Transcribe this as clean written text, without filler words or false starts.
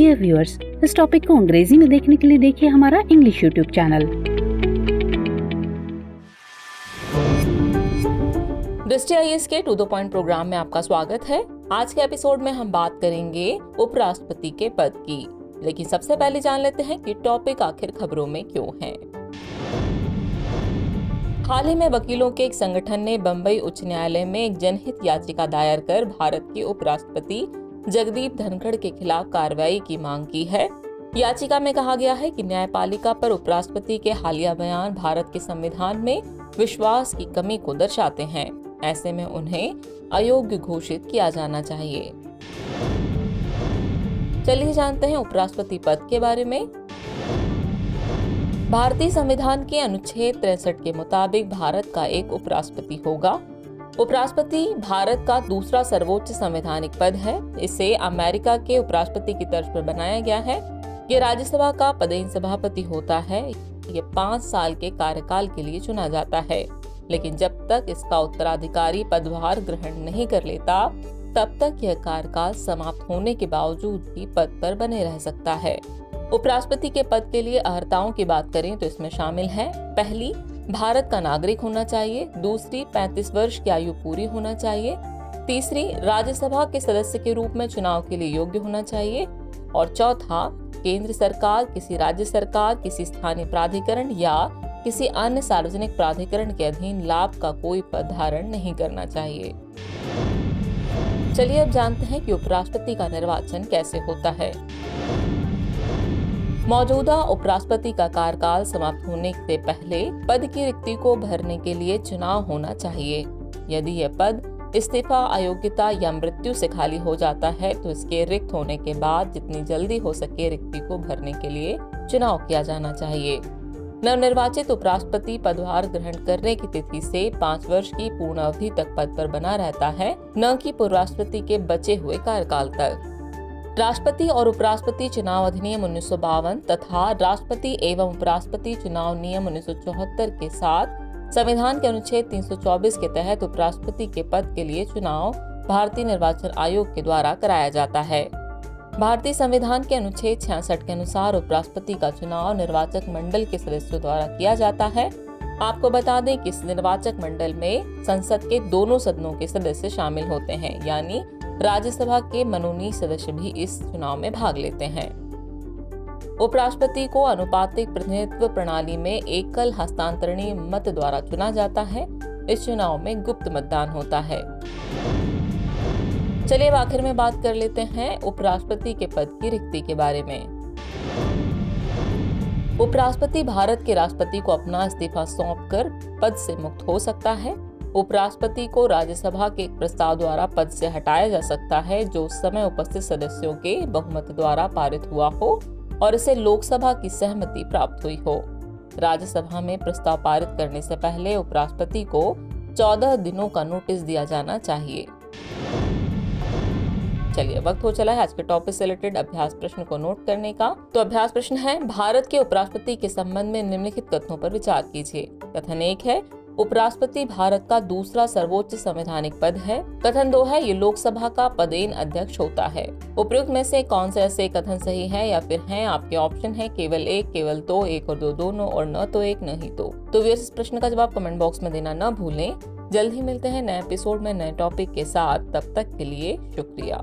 Dear viewers, इस topic को अंग्रेजी में देखने के लिए देखिए हमारा इंग्लिश यूट्यूब चैनल। दृष्टि आईएएस के टू द पॉइंट प्रोग्राम में आपका स्वागत है। आज के एपिसोड में हम बात करेंगे उपराष्ट्रपति के पद की, लेकिन सबसे पहले जान लेते हैं कि टॉपिक आखिर खबरों में क्यों है। हाल ही में वकीलों के एक संगठन ने बंबई उच्च न्यायालय में एक जनहित याचिका दायर कर भारत के उपराष्ट्रपति जगदीप धनखड़ के खिलाफ कार्रवाई की मांग की है। याचिका में कहा गया है कि न्यायपालिका पर उपराष्ट्रपति के हालिया बयान भारत के संविधान में विश्वास की कमी को दर्शाते हैं। ऐसे में उन्हें अयोग्य घोषित किया जाना चाहिए। चलिए जानते हैं उपराष्ट्रपति पद के बारे में। भारतीय संविधान के अनुच्छेद 63 के मुताबिक भारत का एक उपराष्ट्रपति होगा। उपराष्ट्रपति भारत का दूसरा सर्वोच्च संवैधानिक पद है। इसे अमेरिका के उपराष्ट्रपति की तर्ज पर बनाया गया है। ये राज्यसभा का पदेन सभापति होता है। ये 5 साल के कार्यकाल के लिए चुना जाता है, लेकिन जब तक इसका उत्तराधिकारी पदभार ग्रहण नहीं कर लेता, तब तक यह कार्यकाल समाप्त होने के बावजूद भी पद पर बने रह सकता है। उपराष्ट्रपति के पद के लिए अर्हताओं की बात करें तो इसमें शामिल है: पहली, भारत का नागरिक होना चाहिए। दूसरी, 35 वर्ष की आयु पूरी होना चाहिए। तीसरी, राज्यसभा के सदस्य के रूप में चुनाव के लिए योग्य होना चाहिए। और चौथा, केंद्र सरकार, किसी राज्य सरकार, किसी स्थानीय प्राधिकरण या किसी अन्य सार्वजनिक प्राधिकरण के अधीन लाभ का कोई पद धारण नहीं करना चाहिए। चलिए अब जानते हैं कि उपराष्ट्रपति का निर्वाचन कैसे होता है। मौजूदा उपराष्ट्रपति का कार्यकाल समाप्त होने से पहले पद की रिक्ति को भरने के लिए चुनाव होना चाहिए। यदि यह पद इस्तीफा, अयोग्यता या मृत्यु से खाली हो जाता है तो इसके रिक्त होने के बाद जितनी जल्दी हो सके रिक्ति को भरने के लिए चुनाव किया जाना चाहिए। नवनिर्वाचित उपराष्ट्रपति पदभार ग्रहण करने की तिथि से 5 वर्ष की पूर्ण अवधि तक पद पर बना रहता है, न कि पूर्व राष्ट्रपति के बचे हुए कार्यकाल तक। राष्ट्रपति और उपराष्ट्रपति चुनाव अधिनियम 1952 तथा राष्ट्रपति एवं उपराष्ट्रपति चुनाव नियम 1974 के साथ संविधान के अनुच्छेद 324 के तहत उपराष्ट्रपति के पद के लिए चुनाव भारतीय निर्वाचन आयोग के द्वारा कराया जाता है। भारतीय संविधान के अनुच्छेद 66 के अनुसार उपराष्ट्रपति का चुनाव निर्वाचक मंडल के सदस्यों द्वारा किया जाता है। आपको बता दें कि इस निर्वाचक मंडल में संसद के दोनों सदनों के सदस्य शामिल होते हैं, यानी राज्यसभा के मनोनीत सदस्य भी इस चुनाव में भाग लेते हैं। उपराष्ट्रपति को अनुपातिक प्रतिनिधित्व प्रणाली में एकल हस्तांतरणीय मत द्वारा चुना जाता है। इस चुनाव में गुप्त मतदान होता है। चलिए अब आखिर में बात कर लेते हैं उपराष्ट्रपति के पद की रिक्ति के बारे में। उपराष्ट्रपति भारत के राष्ट्रपति को अपना इस्तीफा सौंपकर पद से मुक्त हो सकता है। उपराष्ट्रपति को राज्यसभा के एक प्रस्ताव द्वारा पद से हटाया जा सकता है, जो उस समय उपस्थित सदस्यों के बहुमत द्वारा पारित हुआ हो और इसे लोकसभा की सहमति प्राप्त हुई हो। राज्यसभा में प्रस्ताव पारित करने से पहले उपराष्ट्रपति को 14 दिनों का नोटिस दिया जाना चाहिए। चलिए वक्त हो चला है आज के टॉपिक से रिलेटेड अभ्यास प्रश्न को नोट करने का। तो अभ्यास प्रश्न है: भारत के उपराष्ट्रपति के संबंध में निम्नलिखित कथनों पर विचार कीजिए। कथन 1 है, उपराष्ट्रपति भारत का दूसरा सर्वोच्च संवैधानिक पद है। कथन 2 है, ये लोकसभा का पदेन अध्यक्ष होता है। उपयुक्त में से कौन से ऐसे कथन सही है या फिर हैं? आपके ऑप्शन है केवल 1, केवल 2, 1 और 2 दोनों, और न तो 1 न ही 2। तो इस प्रश्न का जवाब कमेंट बॉक्स में देना न भूलें। जल्द ही मिलते हैं नए एपिसोड में नए टॉपिक के साथ। तब तक के लिए शुक्रिया।